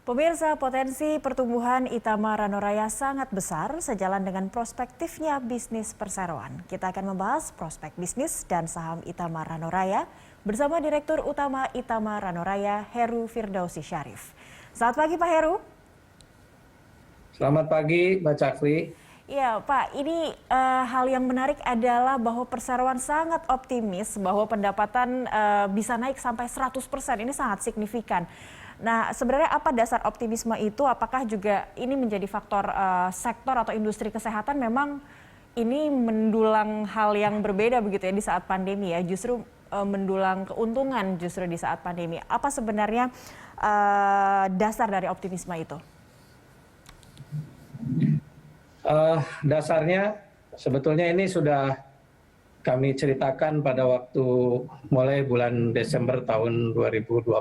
Pemirsa, potensi pertumbuhan Itama Ranoraya sangat besar sejalan dengan prospektifnya bisnis perseroan. Kita akan membahas prospek bisnis dan saham Itama Ranoraya bersama Direktur Utama Itama Ranoraya, Heru Firdausi Syarif. Selamat pagi Pak Heru. Selamat pagi Mbak Cakri. Ya Pak, ini hal yang menarik adalah bahwa perseroan sangat optimis bahwa pendapatan bisa naik sampai 100%. Ini sangat signifikan. Nah, sebenarnya apa dasar optimisme itu? Apakah juga ini menjadi faktor sektor atau industri kesehatan memang ini mendulang hal yang berbeda begitu ya di saat pandemi ya, justru mendulang keuntungan justru di saat pandemi. Apa sebenarnya dasar dari optimisme itu? Dasarnya sebetulnya ini sudah kami ceritakan pada waktu mulai bulan Desember tahun 2020.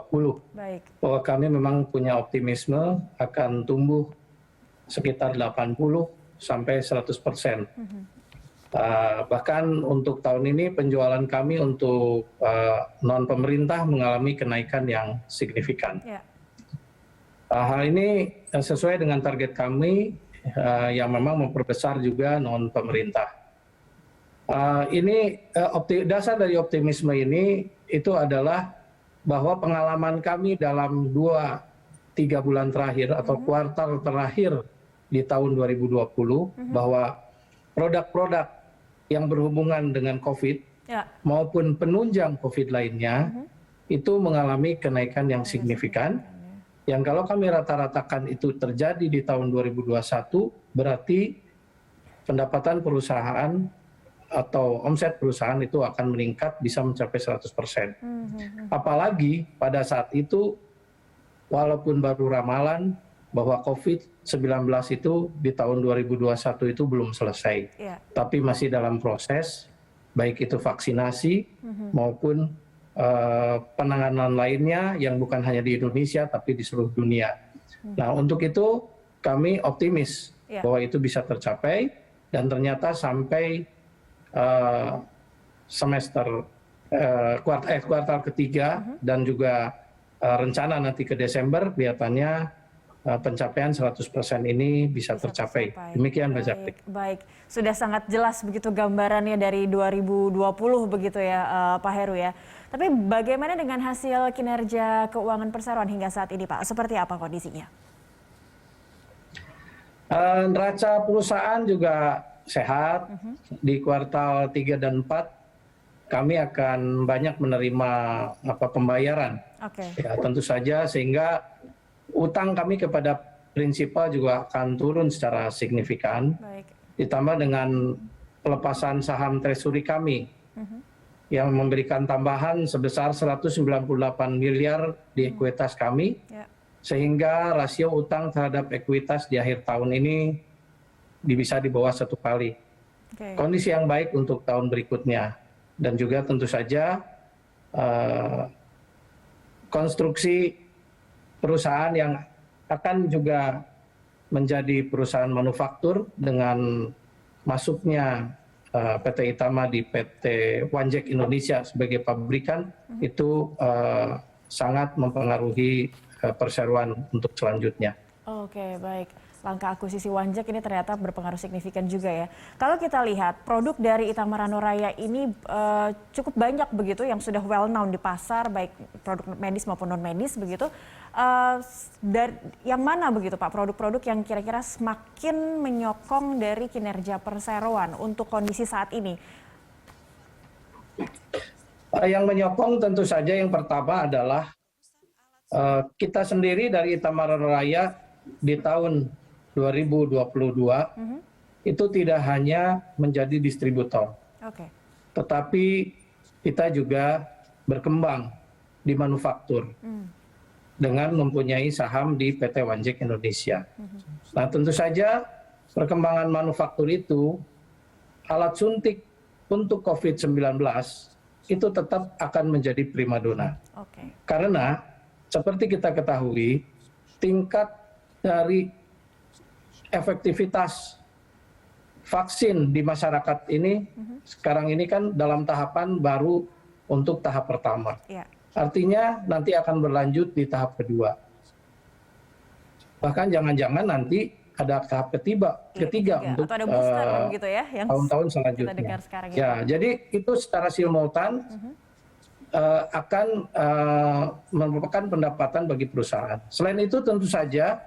Baik. Bahwa kami memang punya optimisme akan tumbuh sekitar 80 sampai 100%. Bahkan untuk tahun ini penjualan kami untuk non pemerintah mengalami kenaikan yang signifikan. Ya. Hal ini sesuai dengan target kami yang memang memperbesar juga non pemerintah. Dasar dari optimisme ini itu adalah bahwa pengalaman kami dalam 2-3 bulan terakhir atau kuartal terakhir di tahun 2020 bahwa produk-produk yang berhubungan dengan COVID maupun penunjang COVID lainnya itu mengalami kenaikan yang signifikan. Yang kalau kami rata-ratakan itu terjadi di tahun 2021 berarti pendapatan perusahaan atau omset perusahaan itu akan meningkat bisa mencapai 100%. Apalagi pada saat itu walaupun baru ramalan bahwa COVID-19 itu di tahun 2021 itu belum selesai. Tapi masih dalam proses baik itu vaksinasi maupun penanganan lainnya yang bukan hanya di Indonesia tapi di seluruh dunia. Nah, untuk itu kami optimis bahwa itu bisa tercapai dan ternyata sampai kuartal ketiga dan juga rencana nanti ke Desember kelihatannya pencapaian 100% ini bisa tercapai. Demikian Mbak Zakti. Baik, sudah sangat jelas begitu gambarannya dari 2020 begitu ya Pak Heru ya. Tapi bagaimana dengan hasil kinerja keuangan perseroan hingga saat ini Pak? Seperti apa kondisinya? Neraca perusahaan juga sehat. Di kuartal 3 dan 4 kami akan banyak menerima pembayaran. Ya, tentu saja sehingga utang kami kepada prinsipal juga akan turun secara signifikan. Ditambah dengan pelepasan saham treasury kami yang memberikan tambahan sebesar 198 miliar di ekuitas kami. Sehingga rasio utang terhadap ekuitas di akhir tahun ini bisa di bawah 1 kali. Kondisi yang baik untuk tahun berikutnya. Dan juga tentu saja konstruksi perusahaan yang akan juga menjadi perusahaan manufaktur dengan masuknya PT Itama di PT Wanjek Indonesia sebagai pabrikan itu sangat mempengaruhi perseroan untuk selanjutnya. Oke, baik. Langkah akuisisi Wanjek ini ternyata berpengaruh signifikan juga ya. Kalau kita lihat produk dari Itama Ranoraya ini cukup banyak begitu yang sudah well known di pasar, baik produk medis maupun non medis begitu. Yang mana begitu Pak produk-produk yang kira-kira semakin menyokong dari kinerja perseroan untuk kondisi saat ini? Yang menyokong tentu saja yang pertama adalah kita sendiri dari Itama Ranoraya di tahun 2022 itu tidak hanya menjadi distributor, tetapi kita juga berkembang di manufaktur dengan mempunyai saham di PT Wanjek Indonesia. Nah, tentu saja perkembangan manufaktur itu alat suntik untuk COVID-19 itu tetap akan menjadi primadona. Karena seperti kita ketahui tingkat dari efektivitas vaksin di masyarakat ini sekarang ini kan dalam tahapan baru untuk tahap pertama. Artinya nanti akan berlanjut di tahap kedua. Bahkan jangan-jangan nanti ada tahap ketiga untuk atau ada booster gitu ya yang tahun-tahun kita selanjutnya. dengar sekarang ini. Ya, jadi itu secara simultan akan merupakan pendapatan bagi perusahaan. Selain itu tentu saja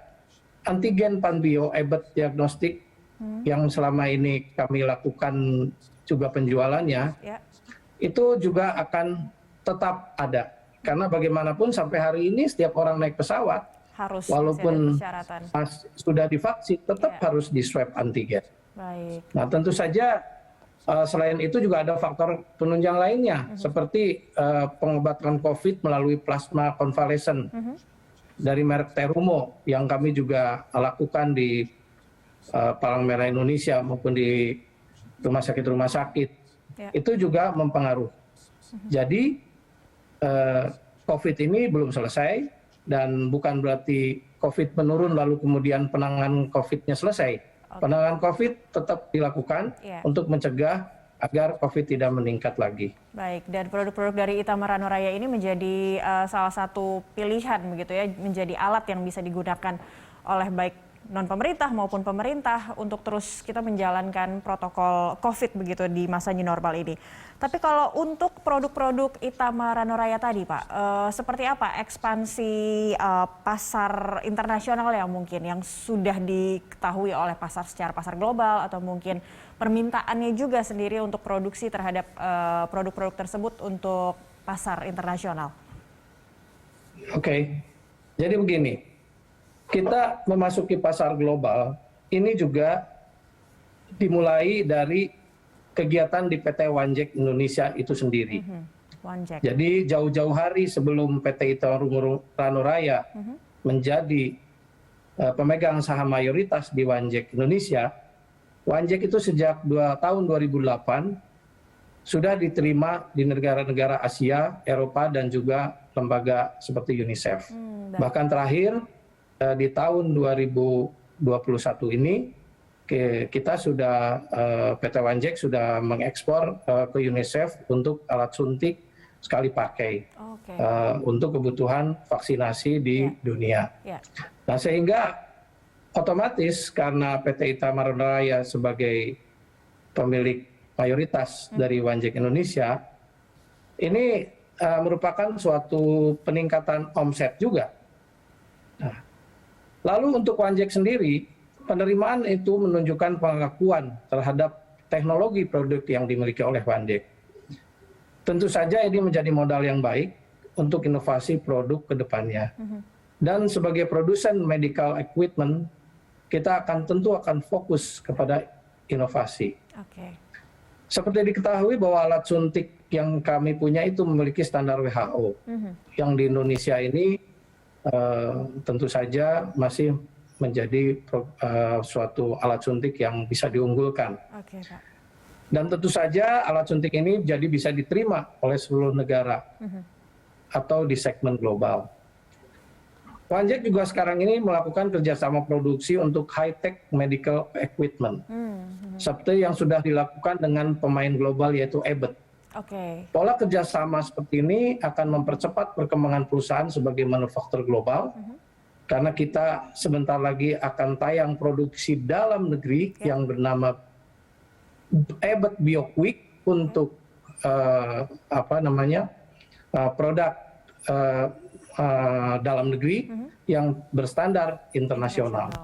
antigen Panbio Ebert Diagnostik yang selama ini kami lakukan juga penjualannya, Ya, itu juga akan tetap ada. Karena bagaimanapun sampai hari ini setiap orang naik pesawat, harus walaupun masih ada persyaratan. sudah divaksin, tetap Ya. harus di swab antigen. Baik. Nah, tentu saja selain itu juga ada faktor penunjang lainnya, seperti pengobatan COVID melalui plasma konvalesen dari merek Terumo yang kami juga lakukan di Palang Merah Indonesia maupun di rumah sakit. Ya. Itu juga mempengaruhi. Jadi COVID ini belum selesai dan bukan berarti COVID menurun lalu kemudian penanganan COVID-nya selesai. Penanganan COVID tetap dilakukan Ya. untuk mencegah agar COVID tidak meningkat lagi. Baik, dan produk-produk dari Itama Ranoraya ini menjadi salah satu pilihan begitu ya, menjadi alat yang bisa digunakan oleh baik non pemerintah maupun pemerintah untuk terus kita menjalankan protokol COVID begitu di masa new normal ini. Tapi kalau untuk produk-produk Itama Ranoraya tadi Pak, seperti apa ekspansi pasar internasional yang mungkin yang sudah diketahui oleh pasar secara pasar global atau mungkin permintaannya juga sendiri untuk produksi terhadap produk-produk tersebut untuk pasar internasional? Oke, jadi begini, kita memasuki pasar global ini juga dimulai dari kegiatan di PT Wanjek Indonesia itu sendiri. Wanjek. Jadi jauh-jauh hari sebelum PT Itama Ranoraya menjadi pemegang saham mayoritas di Wanjek Indonesia, Wanjek itu sejak tahun 2008 sudah diterima di negara-negara Asia, Eropa, dan juga lembaga seperti UNICEF. Bahkan terakhir di tahun 2021 ini kita sudah PT Wanjek sudah mengekspor ke UNICEF untuk alat suntik sekali pakai untuk kebutuhan vaksinasi di dunia. Nah, sehingga otomatis karena PT Itama Ranoraya sebagai pemilik mayoritas dari Wanjek Indonesia, ini merupakan suatu peningkatan omset juga. Nah, lalu untuk Wanjek sendiri, penerimaan itu menunjukkan pengakuan terhadap teknologi produk yang dimiliki oleh Wanjek. Tentu saja ini menjadi modal yang baik untuk inovasi produk ke depannya. Dan sebagai produsen medical equipment, kita tentu akan fokus kepada inovasi. Seperti diketahui bahwa alat suntik yang kami punya itu memiliki standar WHO. Yang di Indonesia ini tentu saja masih menjadi suatu alat suntik yang bisa diunggulkan. Dan tentu saja alat suntik ini jadi bisa diterima oleh seluruh negara atau di segmen global. Wanjek juga sekarang ini melakukan kerjasama produksi untuk high-tech medical equipment. Seperti yang sudah dilakukan dengan pemain global yaitu Abbott. Pola kerjasama seperti ini akan mempercepat perkembangan perusahaan sebagai manufaktur global. Karena kita sebentar lagi akan tayang produksi dalam negeri yang bernama Abbott BioQuick untuk produk dalam negeri yang berstandar internasional.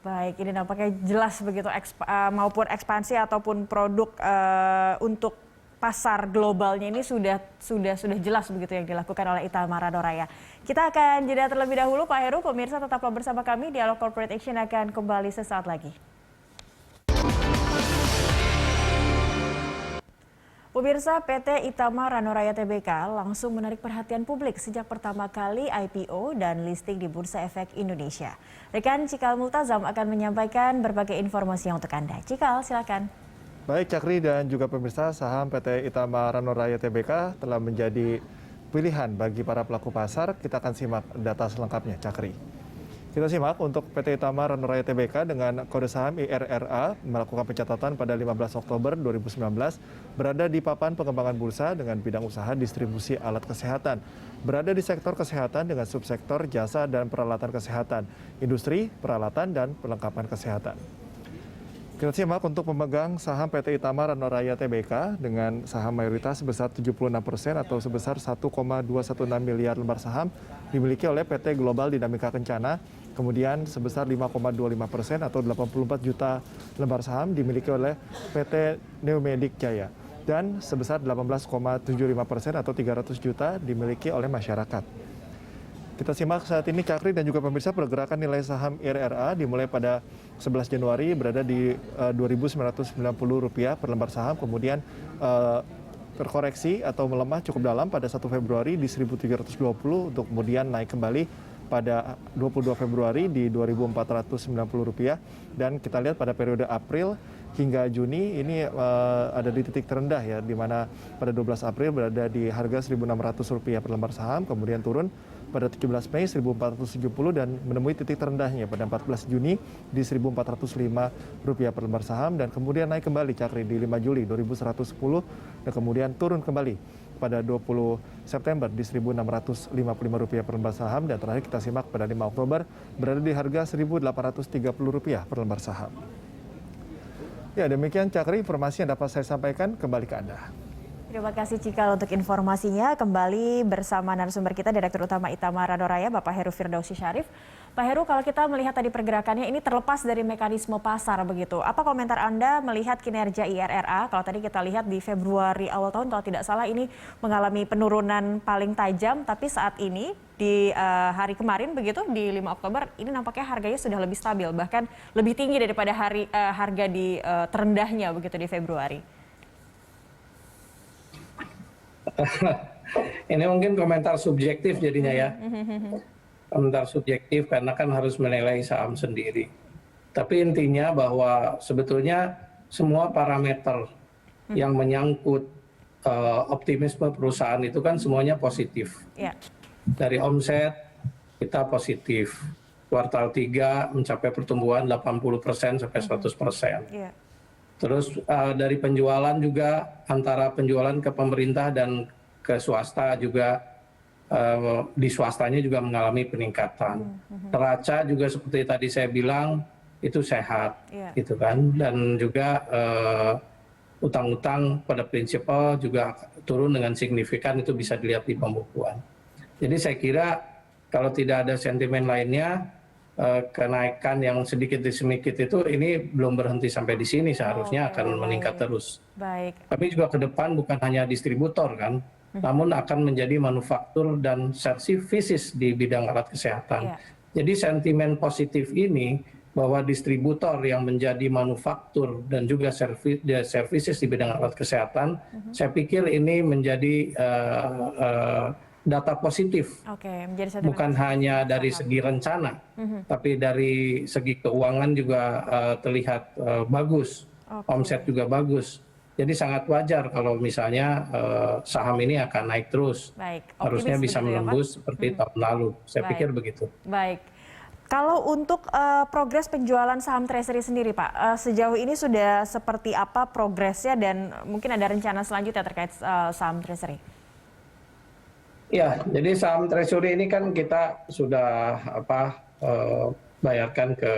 Baik, ini nampaknya jelas begitu maupun ekspansi ataupun produk untuk pasar globalnya ini sudah jelas begitu yang dilakukan oleh Itama Ranoraya. Kita akan jeda terlebih dahulu Pak Heru, pemirsa tetaplah bersama kami, Dialog Corporate Action akan kembali sesaat lagi. Pemirsa, PT Itama Ranoraya Tbk langsung menarik perhatian publik sejak pertama kali IPO dan listing di Bursa Efek Indonesia. Rekan Cikal Multazam akan menyampaikan berbagai informasi yang untuk Anda. Cikal, silakan. Baik Cakri dan juga pemirsa, saham PT Itama Ranoraya Tbk telah menjadi pilihan bagi para pelaku pasar. Kita akan simak data selengkapnya, Cakri. Kita simak untuk PT Itama Ranuraya Tbk dengan kode saham IRRA melakukan pencatatan pada 15 Oktober 2019 berada di papan pengembangan bursa dengan bidang usaha distribusi alat kesehatan. Berada di sektor kesehatan dengan subsektor jasa dan peralatan kesehatan, industri, peralatan, dan perlengkapan kesehatan. Kita simak untuk pemegang saham PT Itama Ranuraya Tbk dengan saham mayoritas sebesar 76% atau sebesar 1,216 miliar lembar saham dimiliki oleh PT Global Dinamika Kencana, kemudian sebesar 5,25% atau 84 juta lembar saham dimiliki oleh PT Neomedik Jaya, dan sebesar 18,75% atau 300 juta dimiliki oleh masyarakat. Kita simak saat ini Cakri dan juga pemirsa pergerakan nilai saham IRRA dimulai pada 11 Januari berada di Rp2.990 per lembar saham, kemudian terkoreksi atau melemah cukup dalam pada 1 Februari di 1.320 untuk kemudian naik kembali pada 22 Februari di Rp2.490, dan kita lihat pada periode April hingga Juni ini ada di titik terendah ya, di mana pada 12 April berada di harga Rp1.600 per lembar saham, kemudian turun pada 17 Mei Rp1.470 dan menemui titik terendahnya pada 14 Juni di Rp1.405 per lembar saham, dan kemudian naik kembali Cakri di 5 Juli Rp2.110 dan kemudian turun kembali pada 20 September di Rp1.655 per lembar saham, dan terakhir kita simak pada 5 Oktober berada di harga Rp1.830 per lembar saham. Ya, demikian Cakri informasi yang dapat saya sampaikan, kembali ke Anda. Terima kasih Cikal untuk informasinya. Kembali bersama narasumber kita Direktur Utama Itama Ranuraya, Bapak Heru Firdausi Syarif. Pak Heru, kalau kita melihat tadi pergerakannya ini terlepas dari mekanisme pasar begitu. Apa komentar Anda melihat kinerja IRRA? Kalau tadi kita lihat di Februari awal tahun kalau tidak salah ini mengalami penurunan paling tajam, tapi saat ini di hari kemarin begitu di 5 Oktober ini nampaknya harganya sudah lebih stabil, bahkan lebih tinggi daripada harga di terendahnya begitu di Februari. Ini mungkin komentar subjektif jadinya ya. Komentar subjektif karena kan harus menilai saham sendiri. Tapi intinya bahwa sebetulnya semua parameter yang menyangkut optimisme perusahaan itu kan semuanya positif. Yeah. Dari omset kita positif. Kuartal 3 mencapai pertumbuhan 80% sampai 100%. Yeah. Terus dari penjualan juga antara penjualan ke pemerintah dan ke swasta juga di swastanya juga mengalami peningkatan. Neraca juga seperti tadi saya bilang itu sehat, gitu kan. Dan juga utang-utang pada prinsipal juga turun dengan signifikan, itu bisa dilihat di pembukuan. Jadi saya kira kalau tidak ada sentimen lainnya, kenaikan yang sedikit demi sedikit itu ini belum berhenti sampai di sini, seharusnya akan meningkat terus. Baik. Tapi juga ke depan bukan hanya distributor kan, namun akan menjadi manufaktur dan services di bidang alat kesehatan. Jadi sentimen positif ini bahwa distributor yang menjadi manufaktur dan juga services di bidang alat kesehatan, saya pikir ini menjadi data positif. Bukan hanya dari segi rencana, tapi dari segi keuangan juga terlihat bagus, omset juga bagus. Jadi sangat wajar kalau misalnya saham ini akan naik terus. Harusnya bisa menembus seperti tahun lalu. Saya pikir begitu. Baik. Kalau untuk progres penjualan saham Treasury sendiri Pak, sejauh ini sudah seperti apa progresnya dan mungkin ada rencana selanjutnya terkait saham Treasury? Ya, jadi saham Treasury ini kan kita sudah bayarkan ke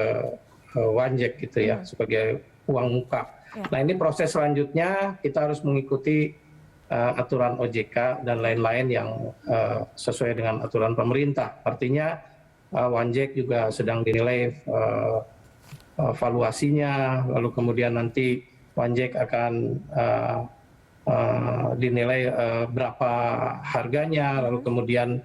Wanjek gitu ya, sebagai uang muka. Nah ini proses selanjutnya kita harus mengikuti aturan OJK dan lain-lain yang sesuai dengan aturan pemerintah. Artinya Wanjek juga sedang dinilai valuasinya, lalu kemudian nanti Wanjek akan dinilai berapa harganya, lalu kemudian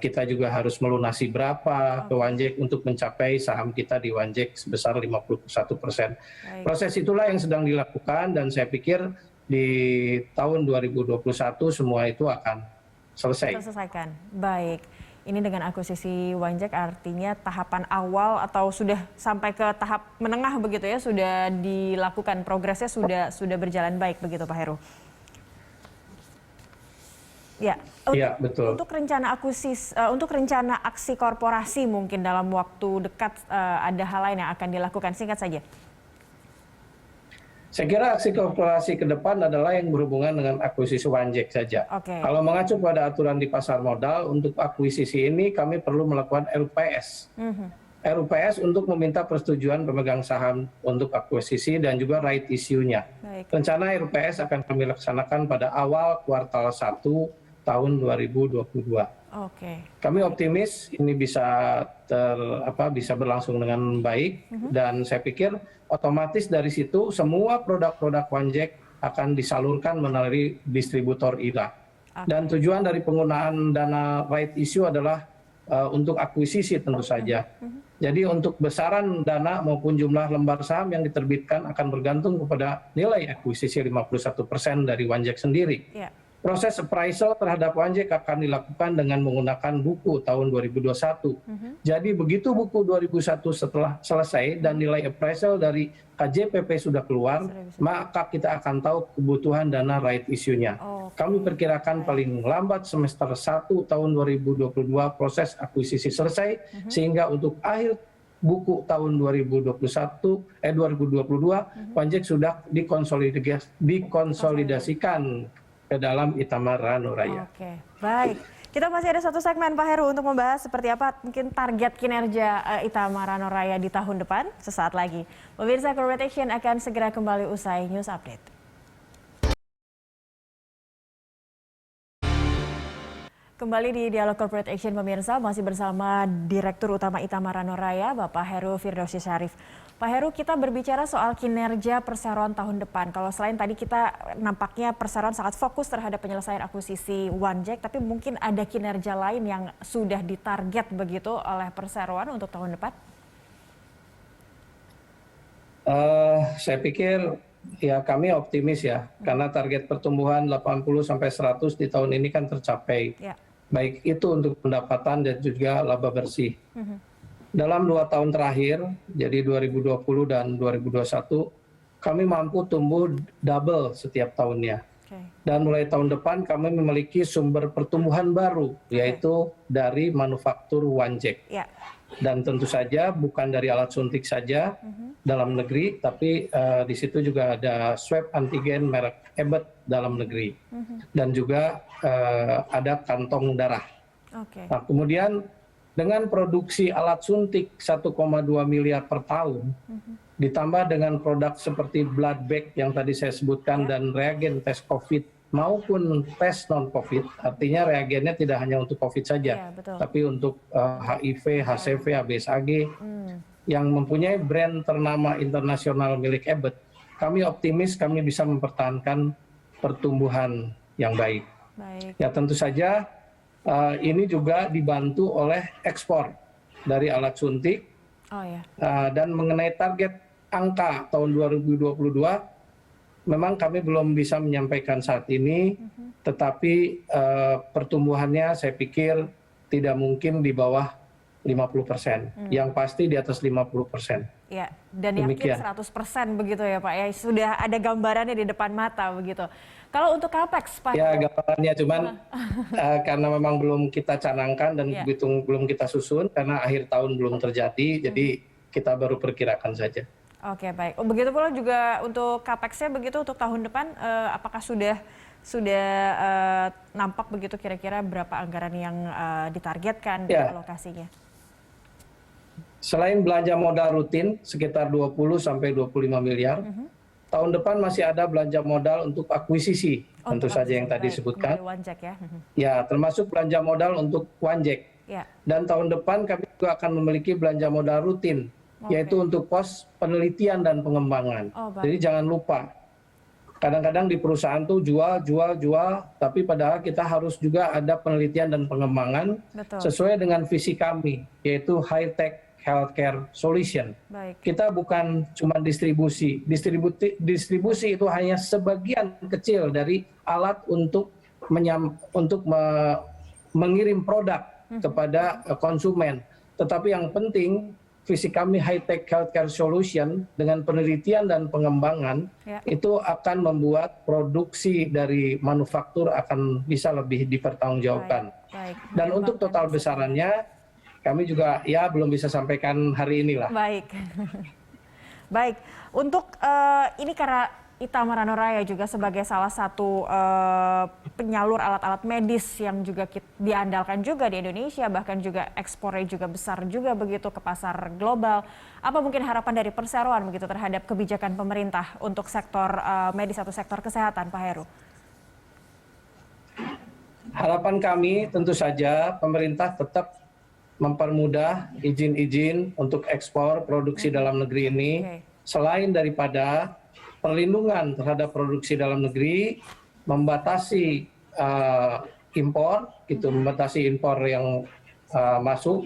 kita juga harus melunasi berapa ke Wanjek untuk mencapai saham kita di Wanjek sebesar 51%. Proses itulah yang sedang dilakukan dan saya pikir di tahun 2021 semua itu akan selesai. Terselesaikan. Baik. Ini dengan akuisisi Wanjek artinya tahapan awal atau sudah sampai ke tahap menengah begitu ya, sudah dilakukan, progresnya sudah berjalan baik begitu Pak Heru? Ya, Iya, betul. untuk rencana untuk rencana aksi korporasi mungkin dalam waktu dekat ada hal lain yang akan dilakukan, singkat saja. Saya kira aksi korporasi ke depan adalah yang berhubungan dengan akuisisi Wanjek saja. Oke. Kalau mengacu pada aturan di pasar modal, untuk akuisisi ini kami perlu melakukan RUPS. RUPS untuk meminta persetujuan pemegang saham untuk akuisisi dan juga right issue-nya. Baik. Rencana RUPS akan kami laksanakan pada awal kuartal 1 tahun 2022. Oke. Kami optimis ini bisa bisa berlangsung dengan baik dan saya pikir otomatis dari situ semua produk-produk Wanjek akan disalurkan melalui distributor ILA. Dan tujuan dari penggunaan dana right issue adalah untuk akuisisi tentu saja. Jadi untuk besaran dana maupun jumlah lembar saham yang diterbitkan akan bergantung kepada nilai akuisisi 51% dari Wanjek sendiri. Ya. Proses appraisal terhadap Wanjek akan dilakukan dengan menggunakan buku tahun 2021. Jadi begitu buku 2001 setelah selesai dan nilai appraisal dari KJPP sudah keluar, maka kita akan tahu kebutuhan dana right issue-nya. Kami perkirakan paling lambat semester 1 tahun 2022 proses akuisisi selesai, sehingga untuk akhir buku tahun 2022 Wanjek sudah dikonsolidasikan ke dalam Itamar Ranuraya. Oke, baik. Kita masih ada satu segmen Pak Heru untuk membahas seperti apa mungkin target kinerja Itamar Ranuraya di tahun depan sesaat lagi. Pemirsa, Corporate Action akan segera kembali usai News Update. Kembali di Dialog Corporate Action pemirsa, masih bersama Direktur Utama Itamar Ranuraya, Bapak Heru Firdausi Syarif. Pak Heru, kita berbicara soal kinerja perseroan tahun depan. Kalau selain tadi kita nampaknya perseroan sangat fokus terhadap penyelesaian akuisisi Wanjek, tapi mungkin ada kinerja lain yang sudah ditarget begitu oleh perseroan untuk tahun depan? Saya pikir ya kami optimis ya, karena target pertumbuhan 80-100 di tahun ini kan tercapai. Ya. Baik itu untuk pendapatan dan juga laba bersih. Dalam 2 tahun terakhir, jadi 2020 dan 2021, kami mampu tumbuh double setiap tahunnya. Dan mulai tahun depan kami memiliki sumber pertumbuhan baru, yaitu dari manufaktur Wanjek. Ya. Dan tentu saja bukan dari alat suntik saja dalam negeri, tapi di situ juga ada swab antigen merek Abbott dalam negeri. Dan juga ada kantong darah. Nah, kemudian dengan produksi alat suntik 1,2 miliar per tahun, ditambah dengan produk seperti blood bag yang tadi saya sebutkan dan reagen tes COVID maupun tes non-COVID, artinya reagennya tidak hanya untuk COVID saja, tapi untuk HIV, HCV, ABSAG, yang mempunyai brand ternama internasional milik Abbott, kami optimis kami bisa mempertahankan pertumbuhan yang baik. Ya tentu saja ini juga dibantu oleh ekspor dari alat suntik. Dan mengenai target angka tahun 2022, memang kami belum bisa menyampaikan saat ini, tetapi pertumbuhannya saya pikir tidak mungkin di bawah 50%, yang pasti di atas 50%. Ya, dan yakin 100% begitu ya Pak ya, sudah ada gambarannya di depan mata begitu. Kalau untuk capex Pak? Ya gambarannya cuman karena memang belum kita canangkan dan belum kita susun karena akhir tahun belum terjadi, jadi kita baru perkirakan saja. Oke, baik. Begitu pula juga untuk capex-nya begitu untuk tahun depan, apakah sudah nampak begitu kira-kira berapa anggaran yang ditargetkan di alokasinya? Selain belanja modal rutin sekitar 20-25 miliar, tahun depan masih ada belanja modal untuk akuisisi, tentu saja yang tadi disebutkan. Ya, termasuk belanja modal untuk Wanjek. Dan tahun depan kami juga akan memiliki belanja modal rutin, yaitu untuk pos penelitian dan pengembangan. Jadi jangan lupa, kadang-kadang di perusahaan tuh jual, tapi padahal kita harus juga ada penelitian dan pengembangan sesuai dengan visi kami, yaitu high-tech healthcare solution. Kita bukan cuma distribusi. Distribusi itu hanya sebagian kecil dari alat untuk mengirim produk kepada konsumen. Tetapi yang penting visi kami high tech healthcare solution dengan penelitian dan pengembangan itu akan membuat produksi dari manufaktur akan bisa lebih dipertanggungjawabkan. Dan untuk total besarannya kami juga ya belum bisa sampaikan hari ini lah. Baik. Baik, untuk ini karena Itama Ranuraya juga sebagai salah satu penyalur alat-alat medis yang juga diandalkan juga di Indonesia, bahkan juga ekspornya juga besar juga begitu ke pasar global. Apa mungkin harapan dari perseroan begitu terhadap kebijakan pemerintah untuk sektor medis atau sektor kesehatan, Pak Heru? Harapan kami tentu saja pemerintah tetap mempermudah izin-izin untuk ekspor produksi dalam negeri ini, selain daripada perlindungan terhadap produksi dalam negeri, membatasi impor, membatasi impor yang masuk,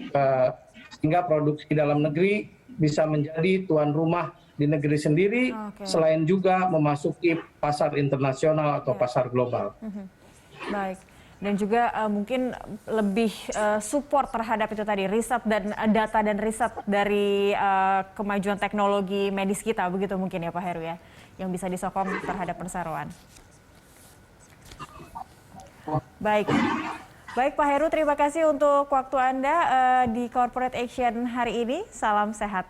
sehingga produksi dalam negeri bisa menjadi tuan rumah di negeri sendiri, selain juga memasuki pasar internasional atau pasar global. Baik. Dan juga mungkin lebih support terhadap itu tadi, riset dan data dan riset dari kemajuan teknologi medis kita, begitu mungkin ya Pak Heru ya, yang bisa disokong terhadap perseroan. Baik. Baik Pak Heru, terima kasih untuk waktu Anda di Corporate Action hari ini. Salam sehat.